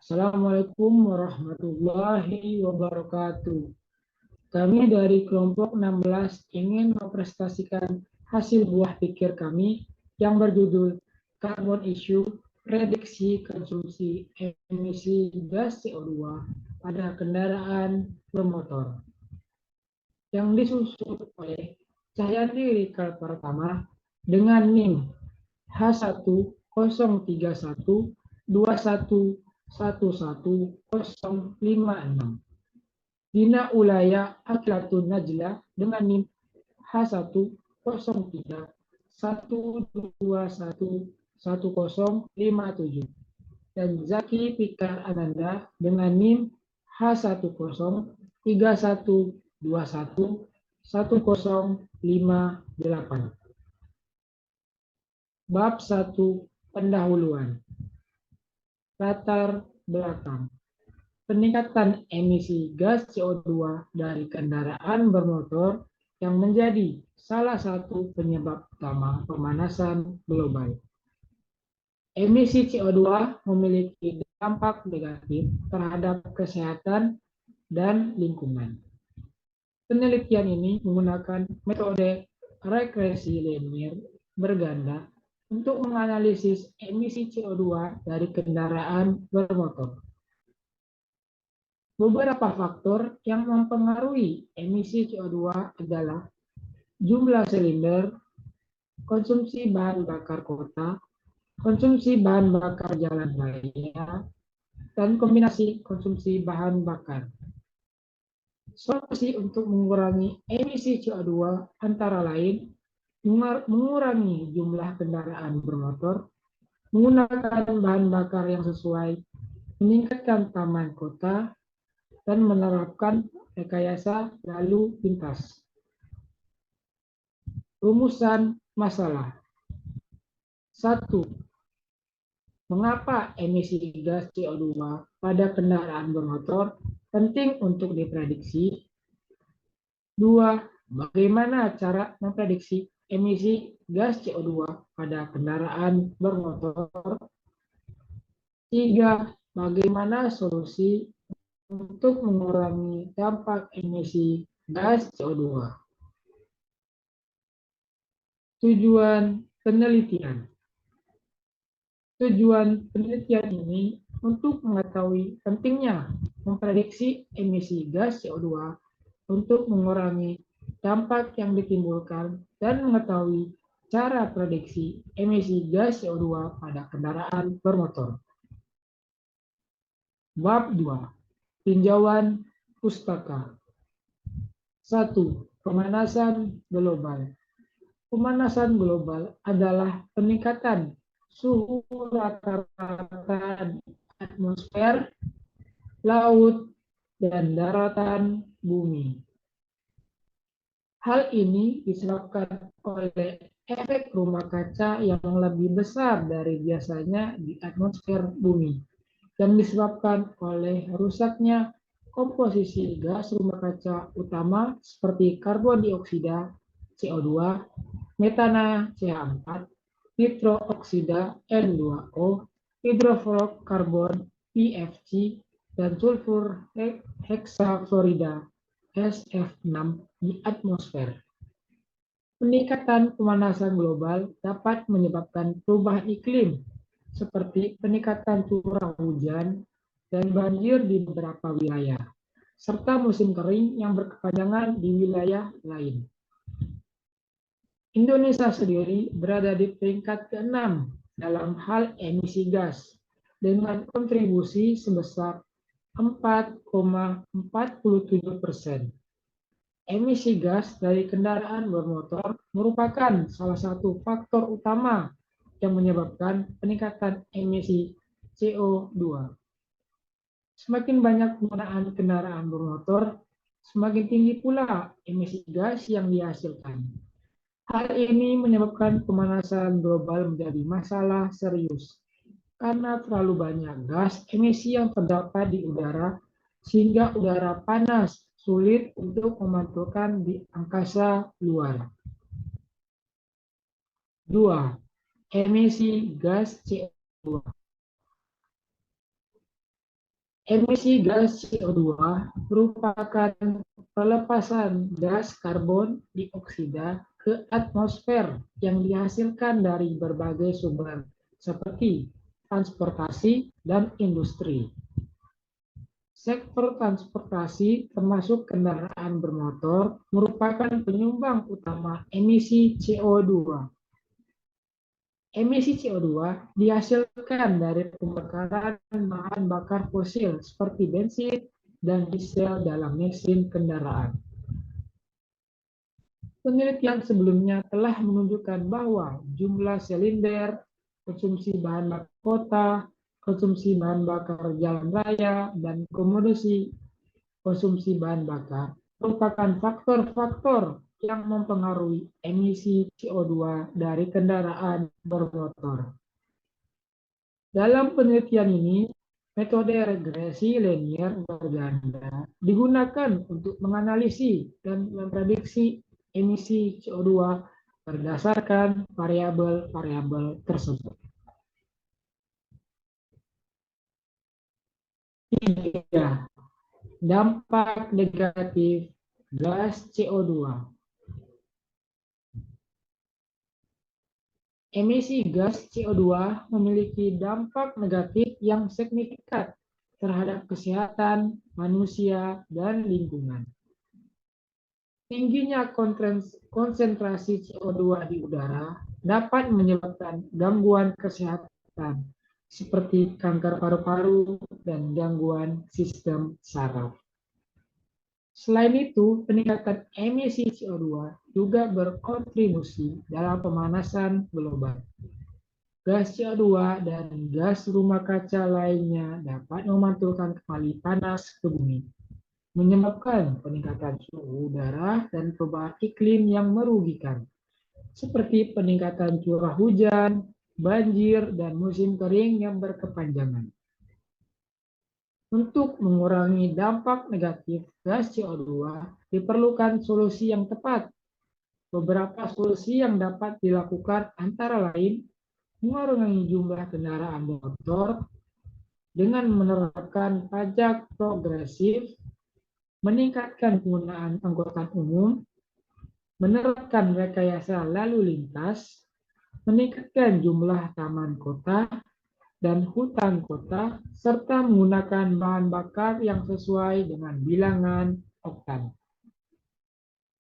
Assalamualaikum warahmatullahi wabarakatuh. Kami dari kelompok 16 ingin mempresentasikan hasil buah pikir kami yang berjudul Carbon Issue, Prediksi Konsumsi Emisi Gas CO2 pada Kendaraan Bermotor, yang disusun oleh Cahyanti Rikal Pertama dengan NIM H1031211115056. Dina Ulaya Akilatun Najla dengan NIM H10311211057 dan Zaki Pikar Ananda dengan NIM H10312111058. Bab 1. Pendahuluan. Latar belakang. Peningkatan emisi gas CO2 dari kendaraan bermotor yang menjadi salah satu penyebab utama pemanasan global. Emisi CO2 memiliki dampak negatif terhadap kesehatan dan lingkungan. Penelitian ini menggunakan metode regresi linear berganda untuk menganalisis emisi CO2 dari kendaraan bermotor. Beberapa faktor yang mempengaruhi emisi CO2 adalah jumlah silinder, konsumsi bahan bakar kota, konsumsi bahan bakar jalan raya, dan kombinasi konsumsi bahan bakar. Solusi untuk mengurangi emisi CO2 antara lain mengurangi jumlah kendaraan bermotor, menggunakan bahan bakar yang sesuai, meningkatkan taman kota, dan menerapkan rekayasa lalu lintas. Rumusan masalah. 1. Mengapa emisi gas CO2 pada kendaraan bermotor penting untuk diprediksi? 2. Bagaimana cara memprediksi emisi gas CO2 pada kendaraan bermotor? 3. Bagaimana solusi untuk mengurangi dampak emisi gas CO2? Tujuan penelitian. Tujuan penelitian ini untuk mengetahui pentingnya memprediksi emisi gas CO2 untuk mengurangi dampak yang ditimbulkan dan mengetahui cara prediksi emisi gas CO2 pada kendaraan bermotor. Bab 2. Tinjauan pustaka. 1. Pemanasan global. Pemanasan global adalah peningkatan suhu rata-rata atmosfer, laut, dan daratan bumi. Hal ini disebabkan oleh efek rumah kaca yang lebih besar dari biasanya di atmosfer bumi, yang disebabkan oleh rusaknya komposisi gas rumah kaca utama seperti karbon dioksida, CO2, metana, CH4, nitrooksida, N2O, hidrofluorokarbon, PFC, dan sulfur heksafluorida, SF6 di atmosfer. Peningkatan pemanasan global dapat menyebabkan perubahan iklim, seperti peningkatan curah hujan dan banjir di beberapa wilayah, serta musim kering yang berkepanjangan di wilayah lain. Indonesia sendiri berada di peringkat ke-6 dalam hal emisi gas, dengan kontribusi sebesar 4,47%. Emisi gas dari kendaraan bermotor merupakan salah satu faktor utama yang menyebabkan peningkatan emisi CO2. Semakin banyak penggunaan kendaraan bermotor, semakin tinggi pula emisi gas yang dihasilkan. Hal ini menyebabkan pemanasan global menjadi masalah serius, karena terlalu banyak gas emisi yang terdapat di udara, sehingga udara panas sulit untuk memantulkan di angkasa luar. 2. Emisi gas CO2. Emisi gas CO2 merupakan pelepasan gas karbon dioksida ke atmosfer yang dihasilkan dari berbagai sumber seperti transportasi dan industri. Sektor transportasi termasuk kendaraan bermotor merupakan penyumbang utama emisi CO2. Emisi CO2 dihasilkan dari pembakaran bahan bakar fosil seperti bensin dan diesel dalam mesin kendaraan. Penelitian sebelumnya telah menunjukkan bahwa jumlah silinder, konsumsi bahan bakar kota, konsumsi bahan bakar jalan raya, dan konsumsi bahan bakar merupakan faktor-faktor yang mempengaruhi emisi CO2 dari kendaraan bermotor. Dalam penelitian ini, metode regresi linier berganda digunakan untuk menganalisis dan memprediksi emisi CO2 berdasarkan variabel-variabel tersebut. 3. Dampak negatif gas CO2. Emisi gas CO2 memiliki dampak negatif yang signifikan terhadap kesehatan manusia dan lingkungan. Tingginya konsentrasi CO2 di udara dapat menyebabkan gangguan kesehatan seperti kanker paru-paru dan gangguan sistem saraf. Selain itu, peningkatan emisi CO2 juga berkontribusi dalam pemanasan global. Gas CO2 dan gas rumah kaca lainnya dapat memantulkan kembali panas ke bumi, menyebabkan peningkatan suhu udara dan perubahan iklim yang merugikan, seperti peningkatan curah hujan, banjir, dan musim kering yang berkepanjangan. Untuk mengurangi dampak negatif gas CO2, diperlukan solusi yang tepat. Beberapa solusi yang dapat dilakukan antara lain mengurangi jumlah kendaraan bermotor dengan menerapkan pajak progresif, meningkatkan penggunaan angkutan umum, menerapkan rekayasa lalu lintas, meningkatkan jumlah taman kota dan hutan kota, serta menggunakan bahan bakar yang sesuai dengan bilangan oktan.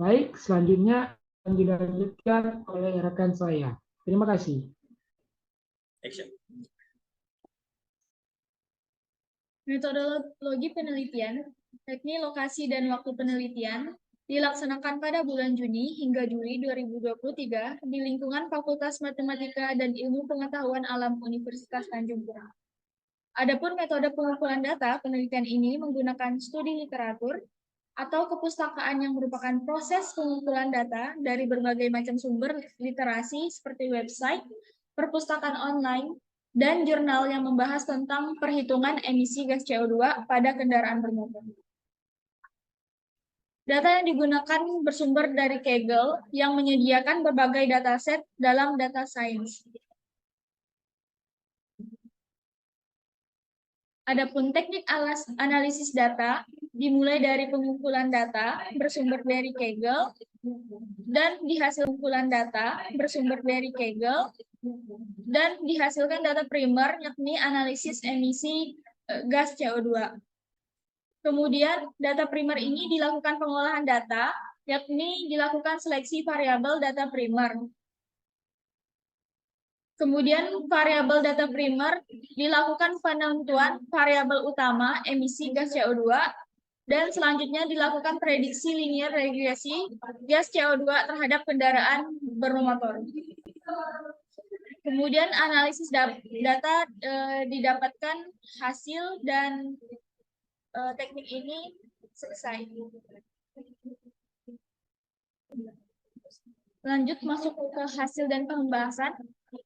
Baik, selanjutnya akan dilanjutkan oleh rekan saya. Terima kasih. Action. Metodologi penelitian, teknik lokasi dan waktu penelitian dilaksanakan pada bulan Juni hingga Juli 2023 di lingkungan Fakultas Matematika dan Ilmu Pengetahuan Alam Universitas Tanjung Pura. Adapun metode pengumpulan data penelitian ini menggunakan studi literatur atau kepustakaan yang merupakan proses pengumpulan data dari berbagai macam sumber literasi seperti website, perpustakaan online, dan jurnal yang membahas tentang perhitungan emisi gas CO2 pada kendaraan bermotor. Data yang digunakan bersumber dari Kaggle yang menyediakan berbagai dataset dalam data science. Adapun teknik analisis data dimulai dari pengumpulan data bersumber dari Kaggle dan dihasilkan data bersumber dari Kaggle dan dihasilkan data primer yakni analisis emisi gas CO2. Kemudian data primer ini dilakukan pengolahan data yakni dilakukan seleksi variabel data primer. Kemudian variabel data primer dilakukan penentuan variabel utama emisi gas CO2 dan selanjutnya dilakukan prediksi linier regresi gas CO2 terhadap kendaraan bermotor. Kemudian analisis data didapatkan hasil dan teknik ini selesai. Lanjut masuk ke hasil dan pembahasan.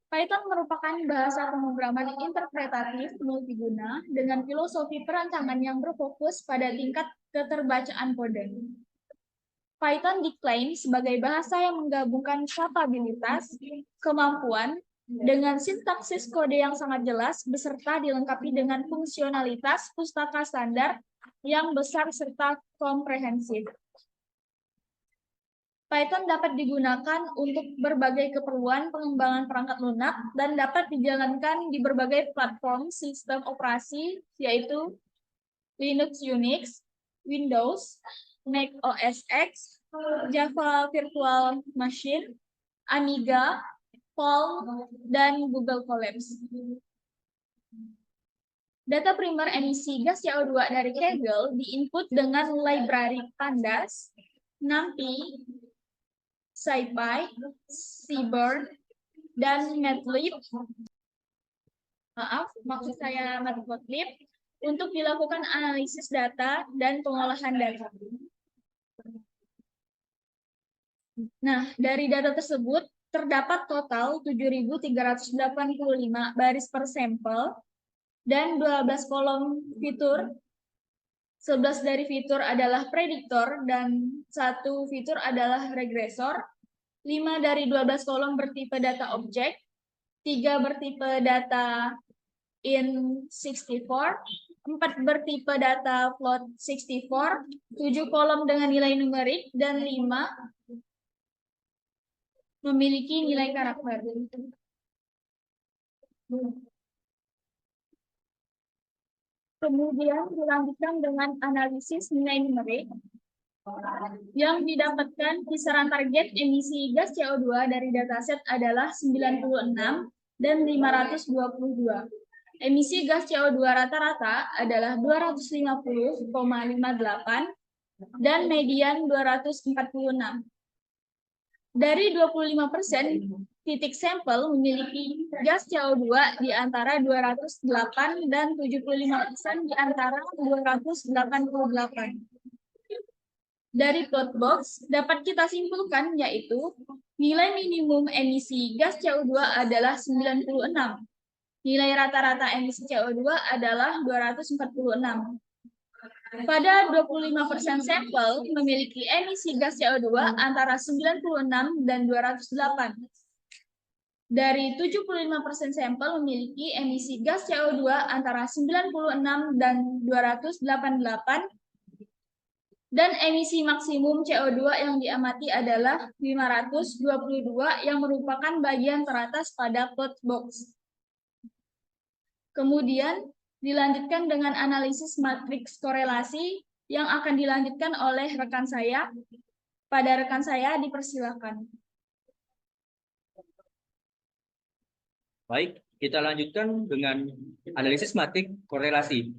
Python merupakan bahasa pemrograman interpretatif multiguna dengan filosofi perancangan yang berfokus pada tingkat keterbacaan kode. Python diklaim sebagai bahasa yang menggabungkan kapabilitas, kemampuan, dengan sintaksis kode yang sangat jelas beserta dilengkapi dengan fungsionalitas pustaka standar yang besar serta komprehensif. Python dapat digunakan untuk berbagai keperluan pengembangan perangkat lunak dan dapat dijalankan di berbagai platform sistem operasi, yaitu Linux Unix, Windows, Mac OS X, Java Virtual Machine, Amiga, Palm, dan Google Colabs. Data primer emisi gas CO2 dari Kaggle diinput dengan library Pandas, NumPy, SciPy, Seaborn, dan Matplotlib. Maksud saya Matplotlib untuk dilakukan analisis data dan pengolahan data. Nah, dari data tersebut terdapat total 7.385 baris per sampel dan 12 kolom fitur. 11 dari fitur adalah prediktor dan 1 fitur adalah regresor. 5 dari 12 kolom bertipe data objek, 3 bertipe data in64, 4 bertipe data float 64, 7 kolom dengan nilai numerik, dan 5 memiliki nilai karakter. Kemudian dilanjutkan dengan analisis nilai numerik yang didapatkan kisaran target emisi gas CO2 dari dataset adalah 96 dan 522. Emisi gas CO2 rata-rata adalah 250,58 dan median 246. Dari 25% titik sampel memiliki gas CO2 di antara 208 dan 75% di antara 288. Dari plot box dapat kita simpulkan yaitu nilai minimum emisi gas CO2 adalah 96. Nilai rata-rata emisi CO2 adalah 246. Pada 25% sampel memiliki emisi gas CO2 antara 96 dan 208. Dari 75% sampel memiliki emisi gas CO2 antara 96 dan 288. Dan emisi maksimum CO2 yang diamati adalah 522 yang merupakan bagian teratas pada plot box. Kemudian dilanjutkan dengan analisis matriks korelasi yang akan dilanjutkan oleh rekan saya. Pada rekan saya dipersilakan. Baik, kita lanjutkan dengan analisis matrik korelasi.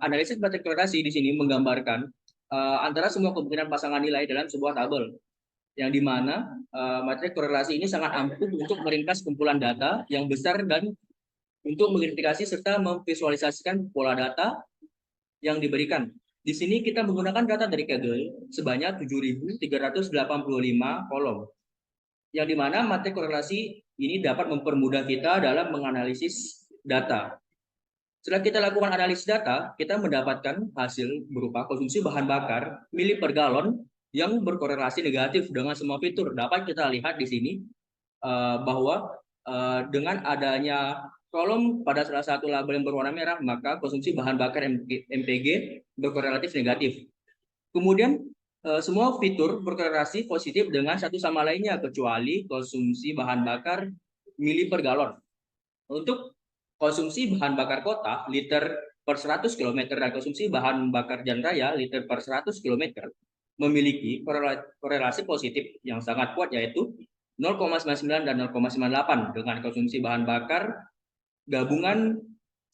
Analisis matrik korelasi di sini menggambarkan antara semua kemungkinan pasangan nilai dalam sebuah tabel, yang dimana matrik korelasi ini sangat ampuh untuk meringkas kumpulan data yang besar dan untuk mengidentifikasi serta memvisualisasikan pola data yang diberikan. Di sini kita menggunakan data dari Kaggle sebanyak 7.385 kolom, yang dimana matrik korelasi ini dapat mempermudah kita dalam menganalisis data. Setelah kita lakukan analisis data, kita mendapatkan hasil berupa konsumsi bahan bakar mili per galon yang berkorelasi negatif dengan semua fitur. Dapat kita lihat di sini bahwa dengan adanya kolom pada salah satu label yang berwarna merah, maka konsumsi bahan bakar MPG berkorelatif negatif. Kemudian semua fitur berkorelasi positif dengan satu sama lainnya kecuali konsumsi bahan bakar mili per galon. Untuk konsumsi bahan bakar kota liter per 100 km dan konsumsi bahan bakar jalan raya liter per 100 km memiliki korelasi positif yang sangat kuat, yaitu 0,99 dan 0,98 dengan konsumsi bahan bakar gabungan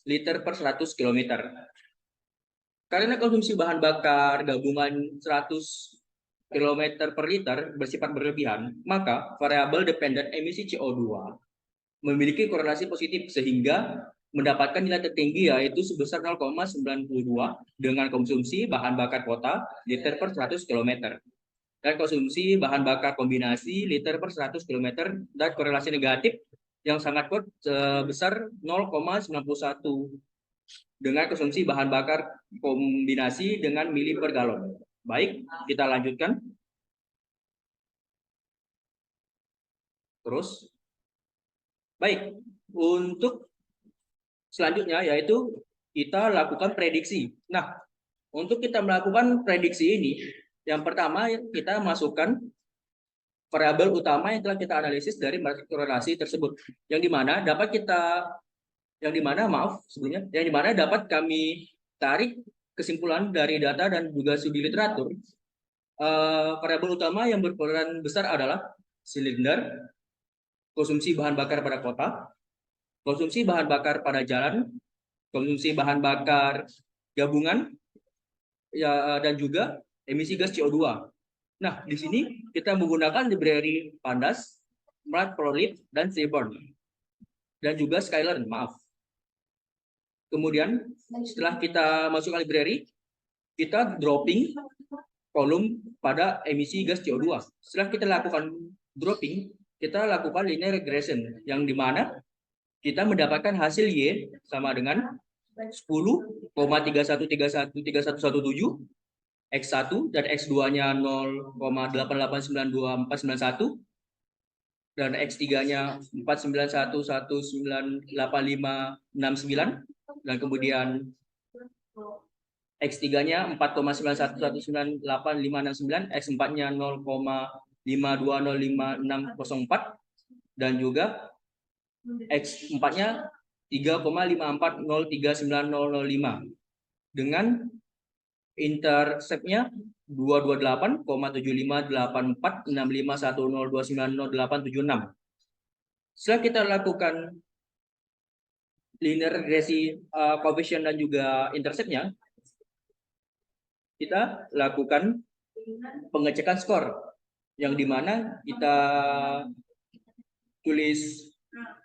liter per 100 km. Karena konsumsi bahan bakar gabungan 100 km per liter bersifat berlebihan, maka variabel dependent emisi CO2 memiliki korelasi positif sehingga mendapatkan nilai tertinggi yaitu sebesar 0,92 dengan konsumsi bahan bakar kota liter per 100 km dan konsumsi bahan bakar kombinasi liter per 100 km dan korelasi negatif yang sangat kuat sebesar 0,91 dengan konsumsi bahan bakar kombinasi dengan mili per galon. Baik, kita lanjutkan. Terus Baik, untuk selanjutnya yaitu kita lakukan prediksi. Nah, untuk kita melakukan prediksi ini, yang pertama kita masukkan variabel utama yang telah kita analisis dari matriks korelasi tersebut, yang dimana dapat kami tarik kesimpulan dari data dan juga studi literatur. Variabel utama yang berperan besar adalah silinder, konsumsi bahan bakar pada kota, konsumsi bahan bakar pada jalan, konsumsi bahan bakar gabungan, ya, dan juga emisi gas CO2. Nah, di sini kita menggunakan library Pandas, Matplotlib, dan Seaborn, dan juga Skylearn, maaf. Kemudian setelah kita masuk ke library, kita dropping kolom pada emisi gas CO2. Setelah kita lakukan dropping, kita lakukan linear regression, yang dimana kita mendapatkan hasil Y sama dengan 10,31313117, X1 dan X2-nya 0,88924491, dan X3-nya 491198569, dan kemudian X3-nya 4,91198569, X4-nya 0,52055604, dan juga X4-nya 3,54039005 dengan intercept-nya 228,75846510290876. Setelah kita lakukan linear regresi coefficient dan juga intercept-nya, kita lakukan pengecekan skor, yang dimana kita tulis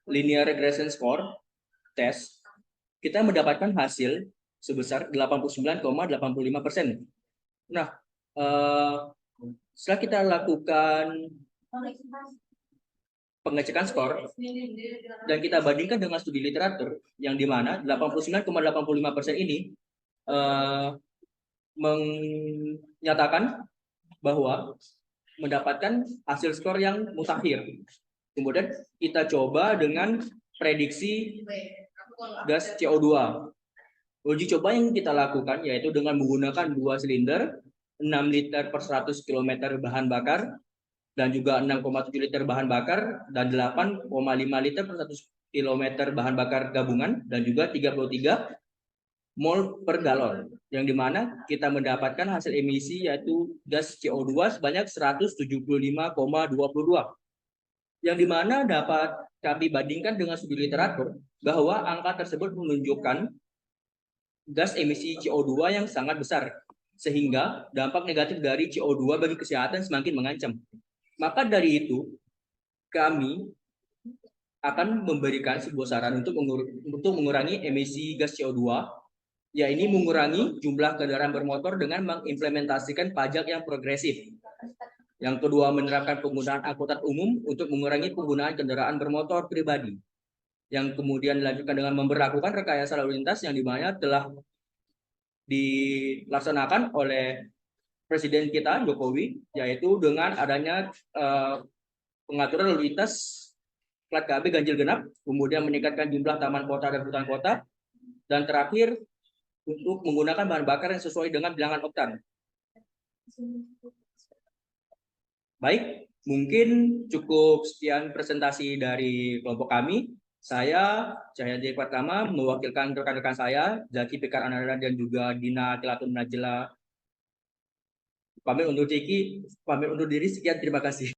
linear regression score test, kita mendapatkan hasil sebesar 89,85%. Nah, setelah kita lakukan pengecekan skor dan kita bandingkan dengan studi literatur, yang dimana 89,85% ini menyatakan bahwa mendapatkan hasil skor yang mutakhir. Kemudian kita coba dengan prediksi gas CO2. Uji coba yang kita lakukan yaitu dengan menggunakan 2 silinder, 6 liter per 100 km bahan bakar, dan juga 6,7 liter bahan bakar, dan 8,5 liter per 100 km bahan bakar gabungan, dan juga 33 mol per galon, yang dimana kita mendapatkan hasil emisi yaitu gas CO2 sebanyak 175,22, yang dimana dapat kami bandingkan dengan studi literatur bahwa angka tersebut menunjukkan gas emisi CO2 yang sangat besar, sehingga dampak negatif dari CO2 bagi kesehatan semakin mengancam. Maka dari itu, kami akan memberikan sebuah saran untuk mengurangi emisi gas CO2, yaitu mengurangi jumlah kendaraan bermotor dengan mengimplementasikan pajak yang progresif. Yang kedua, menerapkan penggunaan angkutan umum untuk mengurangi penggunaan kendaraan bermotor pribadi. Yang kemudian dilanjutkan dengan memberlakukan rekayasa lalu lintas yang dimana telah dilaksanakan oleh Presiden kita Jokowi, yaitu dengan adanya pengaturan lalu lintas plat KB ganjil genap, kemudian meningkatkan jumlah taman kota dan hutan kota, dan terakhir untuk menggunakan bahan bakar yang sesuai dengan bilangan oktan. Baik, mungkin cukup sekian presentasi dari kelompok kami. Saya, Cahyadi Pratama, mewakilkan rekan-rekan saya, Zaki Fikar Ananda dan juga Dina Kilatun Najila. Pamit undur diri, sekian, terima kasih.